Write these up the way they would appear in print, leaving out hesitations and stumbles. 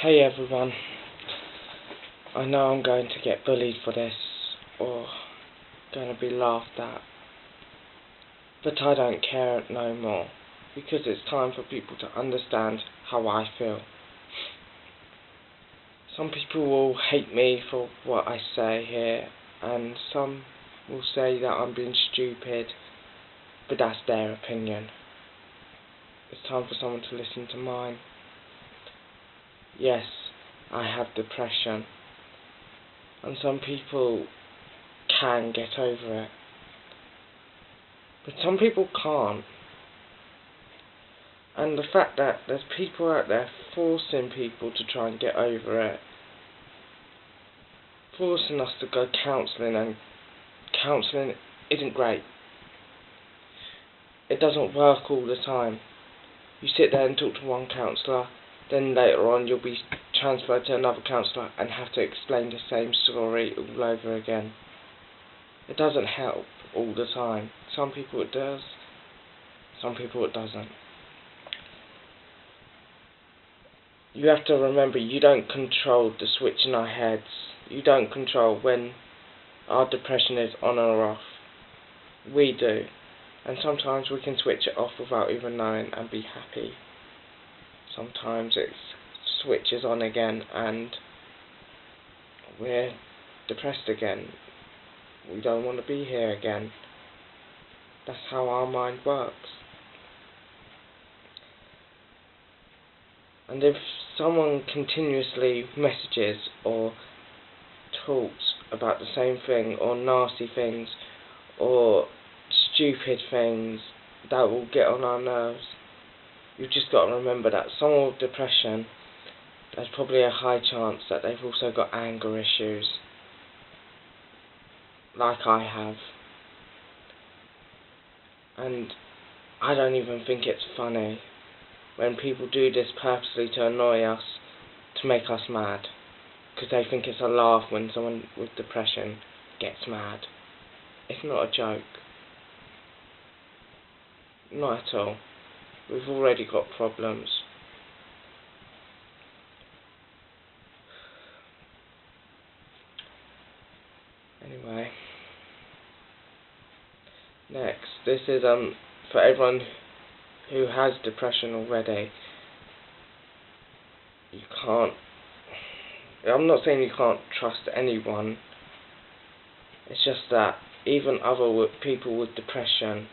Hey everyone, I know I'm going to get bullied for this, or going to be laughed at, but I don't care no more, because it's time for people to understand how I feel. Some people will hate me for what I say here, and some will say that I'm being stupid, but that's their opinion. It's time for someone to listen to mine. Yes, I have depression, and some people can get over it, but some people can't. And the fact that there's people out there forcing people to try and get over it, forcing us to go counselling, and counselling isn't great. It doesn't work all the time. You sit there and talk to one counsellor, then later on you'll be transferred to another counsellor and have to explain the same story all over again. It doesn't help all the time. Some people it does, some people it doesn't. You have to remember, you don't control the switch in our heads. You don't control when our depression is on or off. We do. And sometimes we can switch it off without even knowing and be happy. Sometimes it switches on again and we're depressed again. We don't want to be here again. That's how our mind works. And if someone continuously messages or talks about the same thing, or nasty things, or stupid things that will get on our nerves, you've just got to remember that someone with depression, there's probably a high chance that they've also got anger issues, like I have. And I don't even think it's funny when people do this purposely to annoy us, to make us mad, because they think it's a laugh when someone with depression gets mad. It's not a joke. Not at all. We've already got problems. Anyway. Next, this is for everyone who has depression already. I'm not saying you can't trust anyone. It's just that even other people with depression,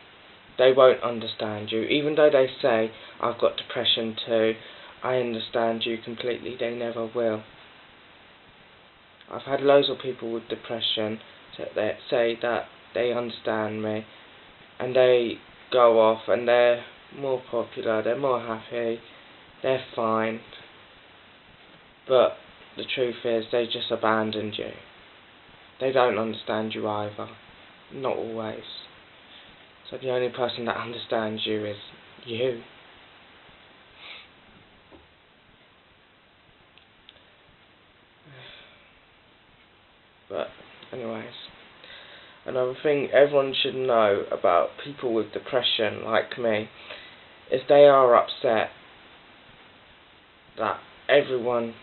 they won't understand you. Even though they say, I've got depression too, I understand you completely, they never will. I've had loads of people with depression that say that they understand me, and they go off and they're more popular, they're more happy, they're fine. But the truth is, they just abandoned you. They don't understand you either. Not always. So the only person that understands you is you. But anyways, another thing everyone should know about people with depression like me is they are upset that everyone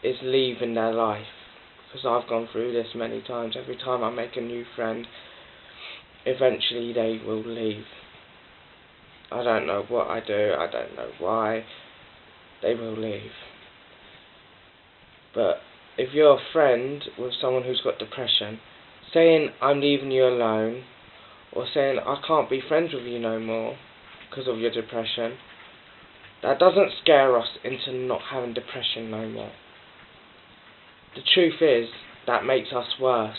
is leaving their life, because I've gone through this many times. Every time I make a new friend, eventually they will leave. I don't know what I do, I don't know why, they will leave. But if you're a friend with someone who's got depression, saying I'm leaving you alone, or saying I can't be friends with you no more because of your depression, that doesn't scare us into not having depression no more. The truth is, that makes us worse.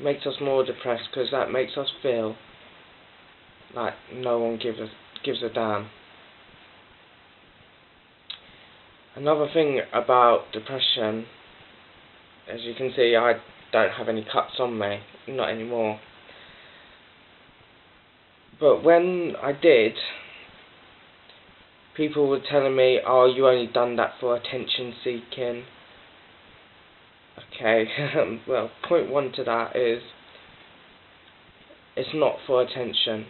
Makes us more depressed, because that makes us feel like no one gives a damn. Another thing about depression, as you can see, I don't have any cuts on me, not anymore. But when I did, people were telling me, oh, you only done that for attention seeking. Okay, well, point one to that is, it's not for attention.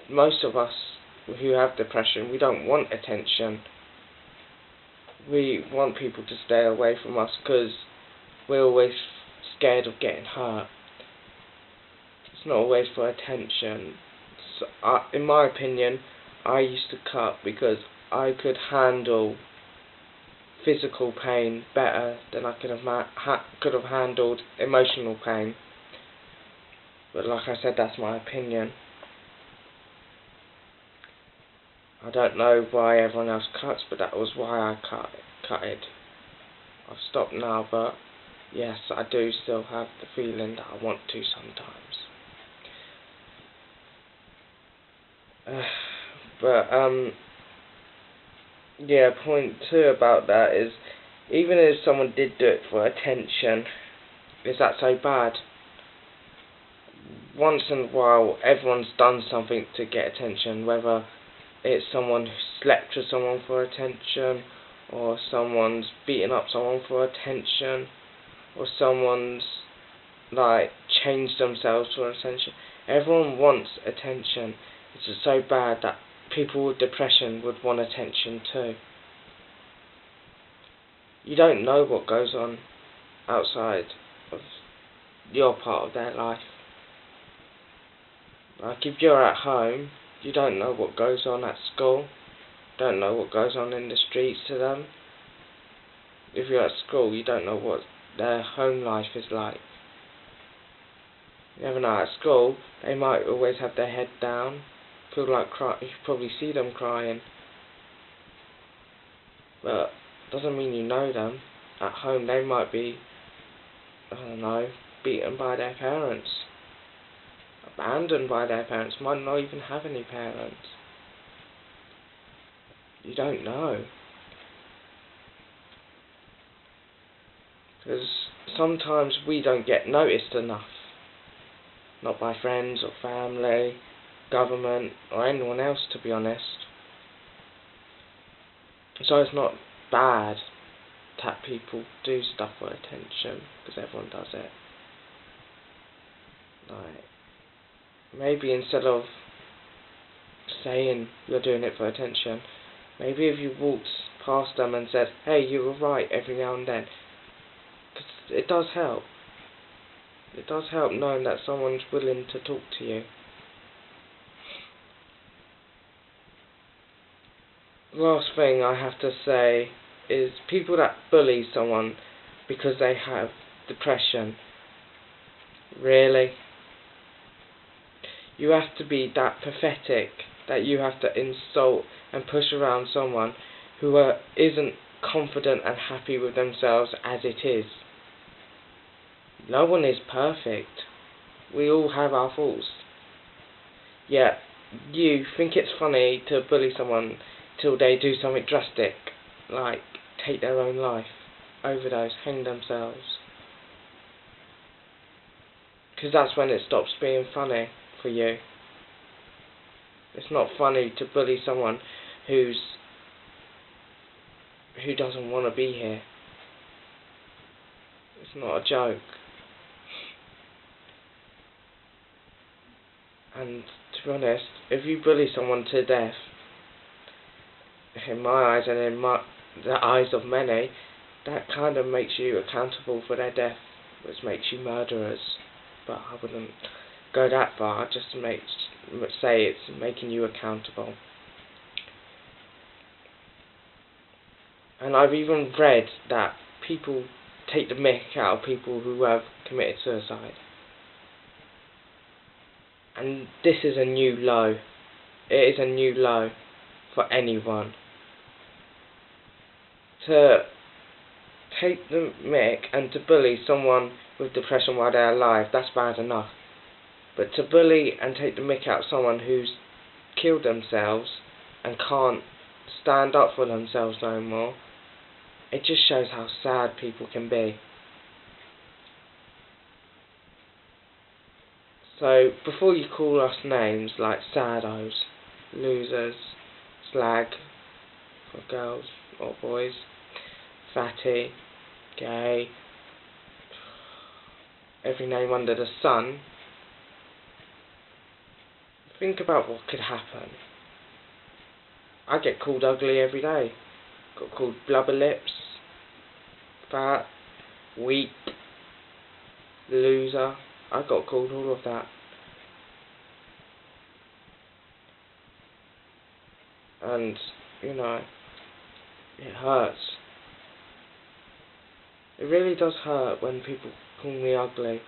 Most of us who have depression, we don't want attention. we want people to stay away from us because we're always scared of getting hurt. It's not always for attention. So, in my opinion, I used to cut because I could handle physical pain better than I could have handled emotional pain. But like I said, that's my opinion. I don't know why everyone else cuts, but that was why I cut it. I've stopped now, but yes, I do still have the feeling that I want to sometimes. Yeah, point two about that is, even if someone did do it for attention, is that so bad? Once in a while, everyone's done something to get attention, whether it's someone who slept with someone for attention, or someone's beaten up someone for attention, or someone's like changed themselves for attention. Everyone wants attention. It's just so bad that people with depression would want attention too. You don't know what goes on outside of your part of their life. Like if you're at home, you don't know what goes on at school. Don't know what goes on in the streets to them. If you're at school, you don't know what their home life is like. You never know. At school, they might always have their head down, feel like cry. You probably see them crying, but doesn't mean you know them. At home, they might be, I don't know, beaten by their parents, abandoned by their parents, might not even have any parents. You don't know. Because sometimes we don't get noticed enough. Not by friends or family, government, or anyone else, to be honest. So it's not bad that people do stuff for attention, because everyone does it. Like, maybe instead of saying you're doing it for attention, maybe if you walked past them and said, hey, you were right, every now and then, because it does help. It does help knowing that someone's willing to talk to you. Last thing I have to say is people that bully someone because they have depression. Really? You have to be that pathetic that you have to insult and push around someone who isn't confident and happy with themselves as it is. No one is perfect. We all have our faults. Yet, you think it's funny to bully someone till they do something drastic, like take their own life, overdose, hang themselves. Because that's when it stops being funny for you. It's not funny to bully someone who doesn't want to be here. It's not a joke. And to be honest, if you bully someone to death, in my eyes and in the eyes of many, that kind of makes you accountable for their death, which makes you murderers. But I wouldn't go that far, just to say it's making you accountable. And I've even read that people take the mick out of people who have committed suicide. And this is a new low. It is a new low for anyone. To take the mick and to bully someone with depression while they're alive, that's bad enough. But to bully and take the mick out of someone who's killed themselves and can't stand up for themselves no more, it just shows how sad people can be. So, before you call us names like saddos, losers, slag for girls or boys, fatty, gay, every name under the sun, think about what could happen. I get called ugly every day. got called blubber lips, fat, weak, loser. I got called all of that. And, you know, it hurts. It really does hurt when people call me ugly.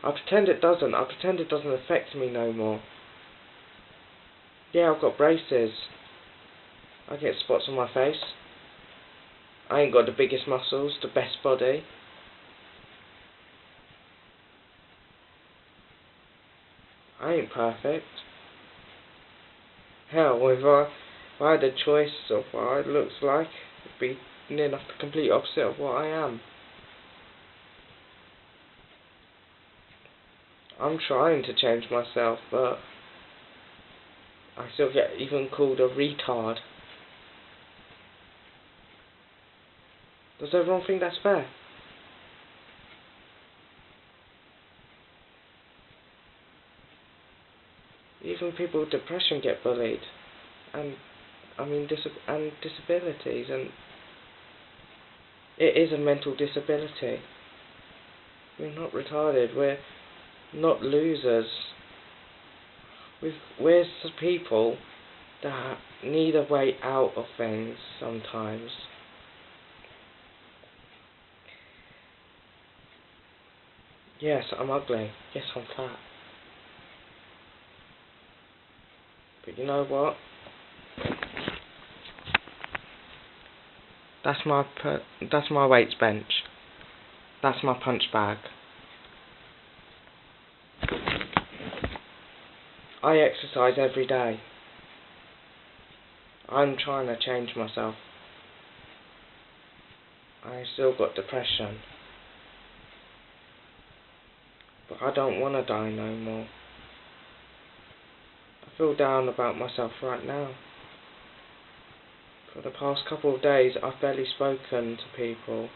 I pretend it doesn't. I pretend it doesn't affect me no more. Yeah, I've got braces. I get spots on my face. I ain't got the biggest muscles, the best body. I ain't perfect. Hell, if I had a choice of what it looks like, it'd be near enough the complete opposite of what I am. I'm trying to change myself, but I still get even called a retard. Does everyone think that's fair? Even people with depression get bullied, and I mean disabilities, and it is a mental disability. We're not retarded. We're not losers. We're people that need a way out of things sometimes. Yes, I'm ugly. Yes, I'm fat. But you know what? That's my weights bench. That's my punch bag. I exercise every day. I'm trying to change myself. I still got depression. But I don't want to die no more. I feel down about myself right now. For the past couple of days, I've barely spoken to people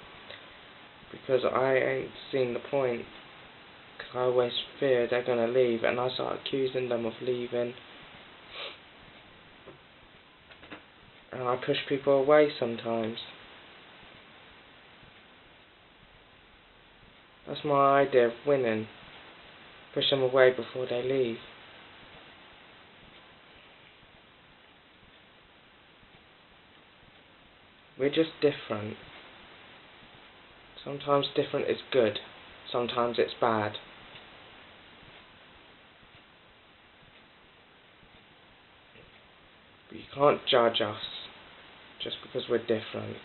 because I ain't seen the point. Because I always fear they're going to leave, and I start accusing them of leaving. And I push people away sometimes. That's my idea of winning. Push them away before they leave. We're just different. Sometimes different is good. Sometimes it's bad. But you can't judge us just because we're different.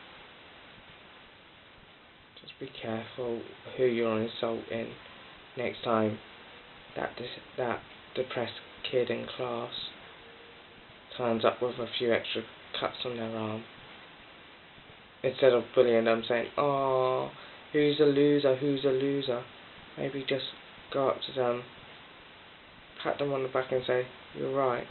Just be careful who you're insulting next time that depressed kid in class turns up with a few extra cuts on their arm. Instead of bullying them, saying, "Oh, who's a loser, who's a loser?" Maybe just go up to them, pat them on the back and say, "You're right.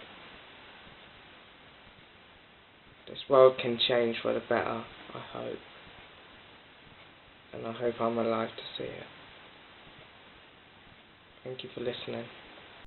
This world can change for the better, I hope. And I hope I'm alive to see it." Thank you for listening.